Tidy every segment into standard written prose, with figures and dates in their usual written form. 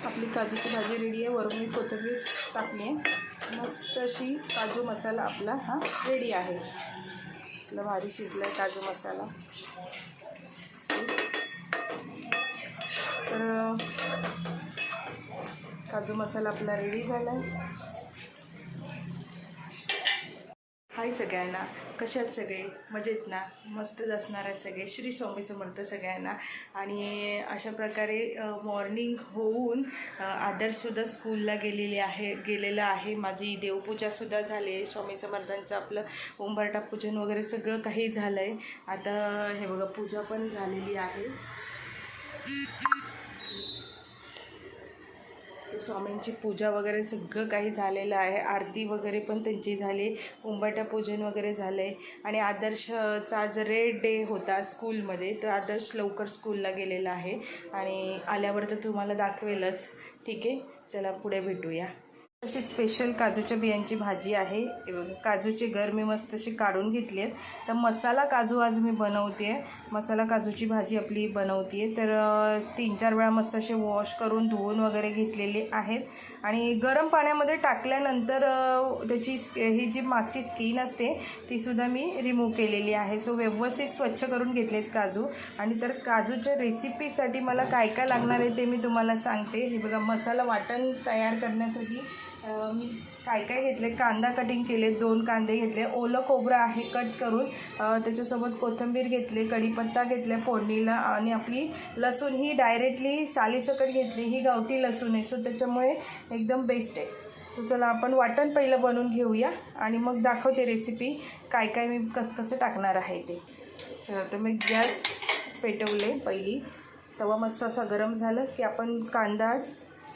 आपली काजूची भाजी रेडी आहे। वरून मी कोथिंबीर टाकली आहे। मस्त अशी काजू मसाला आपला हा रेडी आहे। असला भारी शिजला आहे काजू मसाला। तर काजू मसाला आपला रेडी झाला आहे। हाय सगळ्यांना, कसे आहेत सगळे? मजेत ना? मस्तच असणार आहेत सगळे। श्री स्वामी समर्थ सगळ्यांना। आणि अशा प्रकारे मॉर्निंग होऊन आदर्शसुद्धा स्कूलला गेलेला आहे। माझी देवपूजासुद्धा झाली आहे। स्वामी समर्थांचं आपलं उंबरठा पूजन वगैरे सगळं काही झालं आहे। आता हे बघा पूजा पण झालेली आहे। स्वामींची पूजा वगैरे सगळं काही झालेलं आहे। आरती वगैरे पण त्यांची झाली, उंबरठा पूजन वगैरे झालं आहे। आणि आदर्शचा आज रेड डे होता स्कूलमध्ये, तर आदर्श लवकर स्कूलला गेलेला आहे आणि आल्यावर तर तुम्हाला दाखवेलच। ठीक आहे, चला पुढे भेटूया। अशी स्पेशल काजूच्या बियांची भाजी आहे। काजूचे गर मी मस्त अशी काढून घेतली आहेत। तर मसाला काजू आज मी बनवते आहे। मसाला काजूची भाजी आपली बनवते आहे। तर 3-4 वेळा मस्त असे वॉश करून धुवून वगैरे घेतलेले आहेत। आणि गरम पाण्यामध्ये टाकल्यानंतर त्याची ही जी मागची स्किन असते तीसुद्धा मी रिमूव्ह केलेली आहे। सो व्यवस्थित स्वच्छ करून घेतलेत काजू। आणि तर काजूच्या रेसिपीसाठी मला काय काय लागणार आहे ते मी तुम्हाला सांगते। हे बघा, मसाला वाटण तयार करण्यासाठी मी काय काय घेतले। कांदा कटिंग केले, 2 कांदे घेतले, ओलं खोबरं आहे कट करून, त्याच्यासोबत कोथिंबीर घेतले, कढीपत्ता घेतले फोडणीला, आणि आपली लसूण ही डायरेक्टली सालीसकट घेतली। ही गावठी लसूण आहे, सो त्याच्यामुळे एकदम बेस्ट आहे। सो चला आपण वाटण पहिलं बनवून घेऊया आणि मग दाखवते रेसिपी काय काय मी कसं टाकणार आहे ते। चला, तर मी गॅस पेटवले। पहिली तवा मस्त असा गरम झालं की आपण कांदा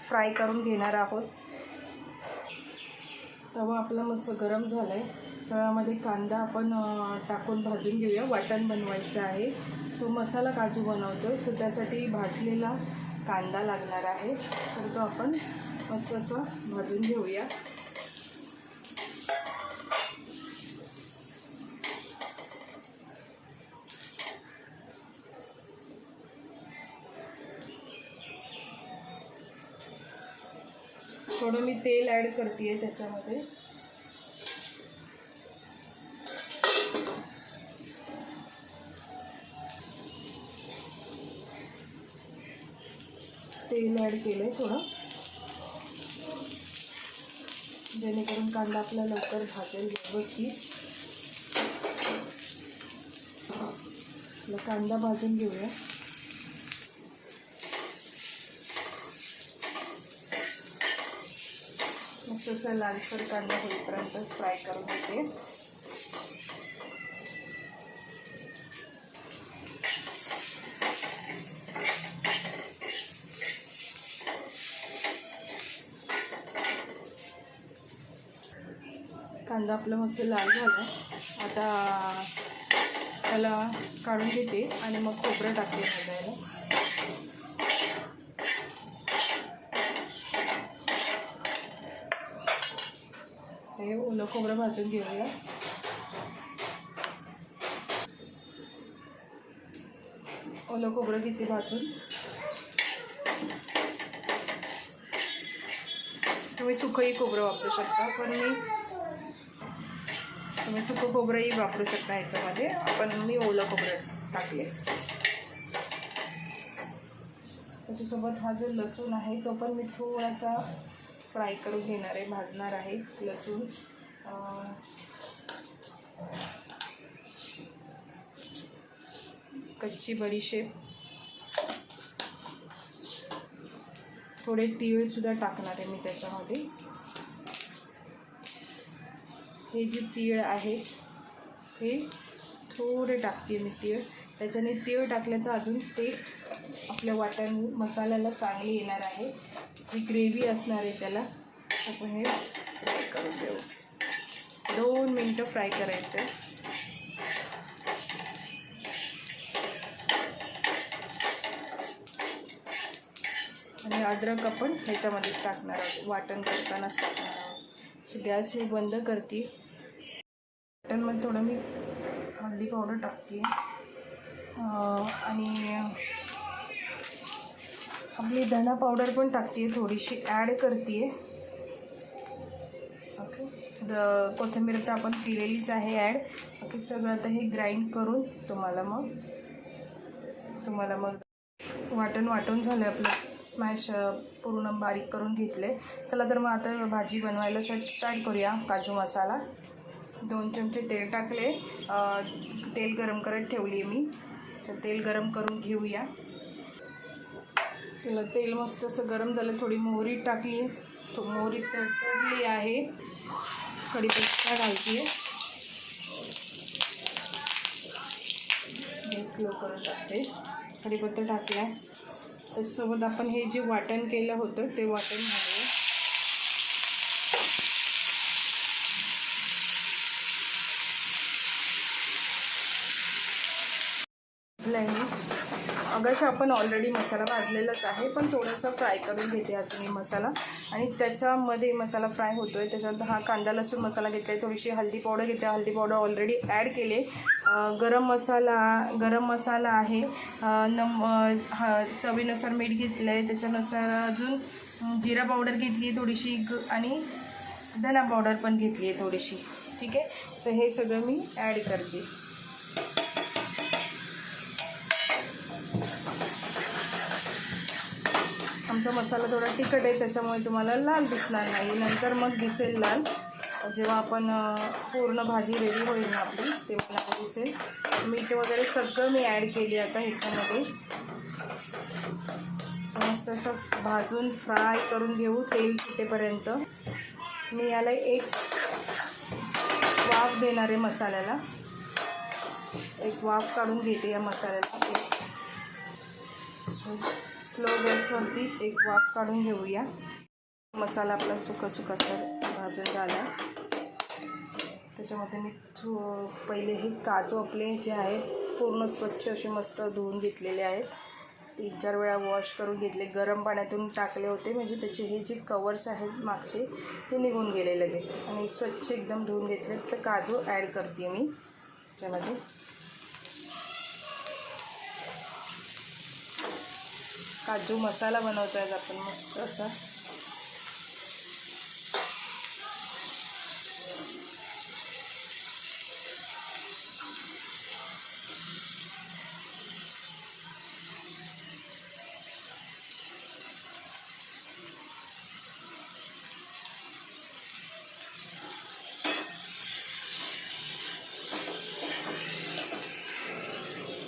फ्राय करून घेणार आहोत। तवा आपला मस्त गरम झाला आहे। तव्यामध्ये कांदा आपण टाकून भाजून घेऊया। वाटण बनवायचं आहे, सो मसाला काजू बनवतो आहे, सो त्यासाठी भाजलेला कांदा लागणार आहे। तर तो आपण मस्त असं भाजून घेऊया। थोडं मी तेल ॲड करते आहे त्याच्यामध्ये। तेल ॲड केलं आहे थोडं, जेणेकरून कांदा आपला लवकर भाजेल व्यवस्थित। कांदा भाजून घेऊया। मस्त असा लालसर कांदा होईपर्यंत फ्राय करून घेते। कांदा आपला मस्त लाल झाला। आता त्याला काढून घेते आणि मग खोबरं टाकते भाजायला। हे ओलं खोबरं भाजून घेऊया। ओलं खोबरं किती भाजून, तुम्ही सुकंही खोबरं वापरू शकता, पण तुम्ही सुकं खोबरंही वापरू शकता ह्याच्यामध्ये। मी ओलं खोबरं टाकले। त्याच्यासोबत हा जो लसूण आहे तो पण मी थोडासा फ्राय करून घेणार आहे, भाजणार आहे लसूण। कच्ची बडीशेप, थोडे तीळसुद्धा टाकणार आहे मी त्याच्यामध्ये। हे जे तीळ आहेत हे थोडे टाकते मी तीळ, त्याच्याने तीळ टाकलं तर अजून टेस्ट आपल्या वाटण मसाल्याला चांगली येणार आहे। जी ग्रेव्ही असणार आहे त्याला आपण हे फ्राय करून देऊ। 2 मिनटं फ्राय करायचं आहे। आणि अद्रक आपण ह्याच्यामध्येच टाकणार आहोत, वाटण करतानाच टाकणार आहोत। सो गॅस मी बंद करते। वाटणमध्ये थोडं मी हळदी पावडर टाकते आणि आपली धना पावडर पण टाकते आहे, थोडीशी ॲड करते आहे. ओके, कोथिंबीर तर आपण केलेलीच आहे ॲड. ओके, सगळं आता हे ग्राइंड करून तुम्हाला मग वाटून झालं आपलं. स्मॅश पूर्ण बारीक करून घेतले. चला तर मग आता भाजी बनवायला स्टार्ट करूया. काजू मसाला 2 चमचे तेल टाकले. तेल गरम करत ठेवली मी. तेल गरम करून घेऊया. चला, तेल मस्त असं गरम झालं. थोडी मोहरी टाकली. मोहरी तळली आहे. कढीपत्ता घालते. स्लो करून टाकते. कढीपत्ता टाकला. त्याच्यासोबत आपण हे जे वाटण केलं होतं ते वाटण घालूया. अगरचे आपण ऑलरेडी मसाला भाजलेलाच आहे, पण थोडंसं फ्राय करून घेते अजून मी मसाला. आणि त्याच्यामध्ये मसाला फ्राय होतो आहे. त्याच्यानंतर हा कांदा लसूण मसाला घेतला आहे. थोडीशी हळदी पावडर घेतली. हळदी पावडर ऑलरेडी ॲड केले. गरम मसाला आहे. चवीनुसार मीठ घेतलं आहे. त्याच्यानुसार अजून जिरा पावडर घेतली आहे थोडीशी, आणि धना पावडर पण घेतली आहे थोडीशी. ठीक आहे, तर हे सगळं मी ॲड करते. आमचा मसाला थोडा तिखट आहे, त्याच्यामुळे तुम्हाला लाल दिसणार नाही. नंतर मग दिसेल लाल. जेव्हा आपण पूर्ण भाजी रेडी होईल ना आपली, तेव्हा लाल दिसेल. मीठ वगैरे सगळं मी ॲड केले आता ह्याच्यामध्ये. मस्त असं भाजून फ्राय करून घेऊ तेल सुटेपर्यंत. मी याला एक वाफ देणार आहे मसाल्याला. एक वाफ काढून घेते या मसाल्याला. स्लो गॅसवरती एक वाफ काढून घेऊया. मसाला आपला सुका-सुकासर भाजून झाला. त्याच्यामध्ये मी पहिले हे काजू आपले जे आहेत पूर्ण स्वच्छ असे मस्त धुवून घेतलेले आहेत. 3-4 वेळा वॉश करून घेतले. गरम पाण्यातून टाकले होते, म्हणजे त्याचे हे जे कवर्स आहेत मागचे ते निघून गेले लगेच. आणि स्वच्छ एकदम धुवून घेतले. तर काजू ॲड करते मी त्याच्यामध्ये. काजू मसाला बनवतो आहे आपण मस्त असा.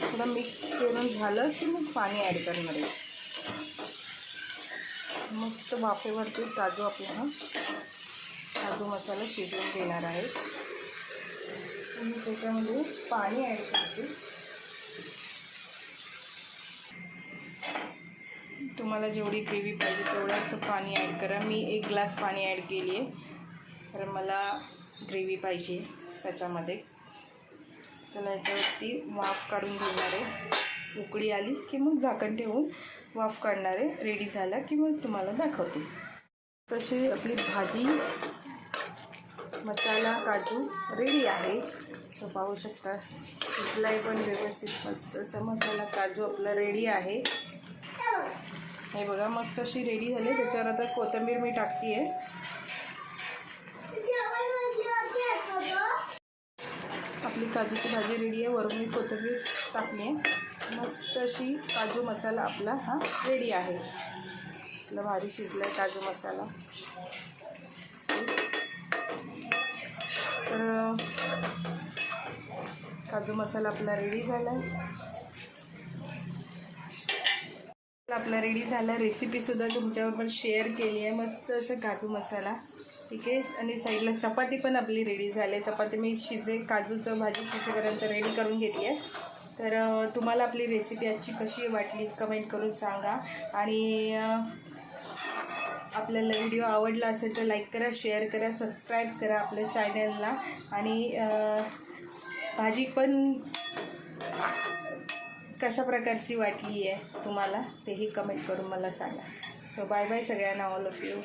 थोडं मिक्स करून झालं की मग पाणी ॲड करणार आहे. मस्त वाफेवरती काजू आपला काजू मसाला शिजवून देणार आहे. आणि त्याच्यामध्ये पाणी ॲड करते. तुम्हाला जेवढी ग्रेव्ही पाहिजे तेवढंसं पाणी ॲड करा. मी 1 ग्लास पाणी ॲड केली आहे, तर मला ग्रेव्ही पाहिजे त्याच्यामध्ये. चला, याच्यावरती वाफ काढून घेणार आहे. उकळी आली की मग झाकण ठेवून वाफ काढणार आहे. रेडी झाला की मग तुम्हाला दाखवते. तशी आपली भाजी मसाला काजू रेडी आहे. सो पाहू शकता शिजलाय पण व्यवस्थित. मस्त असा मसाला काजू आपला रेडी आहे. हे बघा मस्त अशी रेडी झाली. त्याच्यावर आता कोथिंबीर मी टाकते आहे. आपली काजूची भाजी रेडी आहे. वरून मी कोथिंबीर टाकली आहे. मस्त अशी काजू मसाला आपला हा रेडी आहे. असला भारी शिजला आहे काजू मसाला. तर काजू मसाला आपला रेडी झाला आहे. आपला रेडी झाला. रेसिपीसुद्धा तुमच्याबरोबर शेअर केली आहे. मस्त असं काजू मसाला. ठीक आहे, आणि साईडला चपाती पण आपली रेडी झाली आहे. चपाती मी काजूचं भाजी शिजेपर्यंत रेडी करून घेतली आहे. तर तुम्हाला आपली रेसिपी आजची कशी वाटली कमेंट करून सांगा. आणि आपल्याला व्हिडिओ आवडला असेल तर लाईक करा, शेअर करा, सबस्क्राईब करा आपल्या चॅनलला. आणि भाजी पण कशा प्रकारची वाटली आहे तुम्हाला तेही कमेंट करून मला सांगा. सो बाय बाय सगळ्यांना, ऑल ऑफ यू.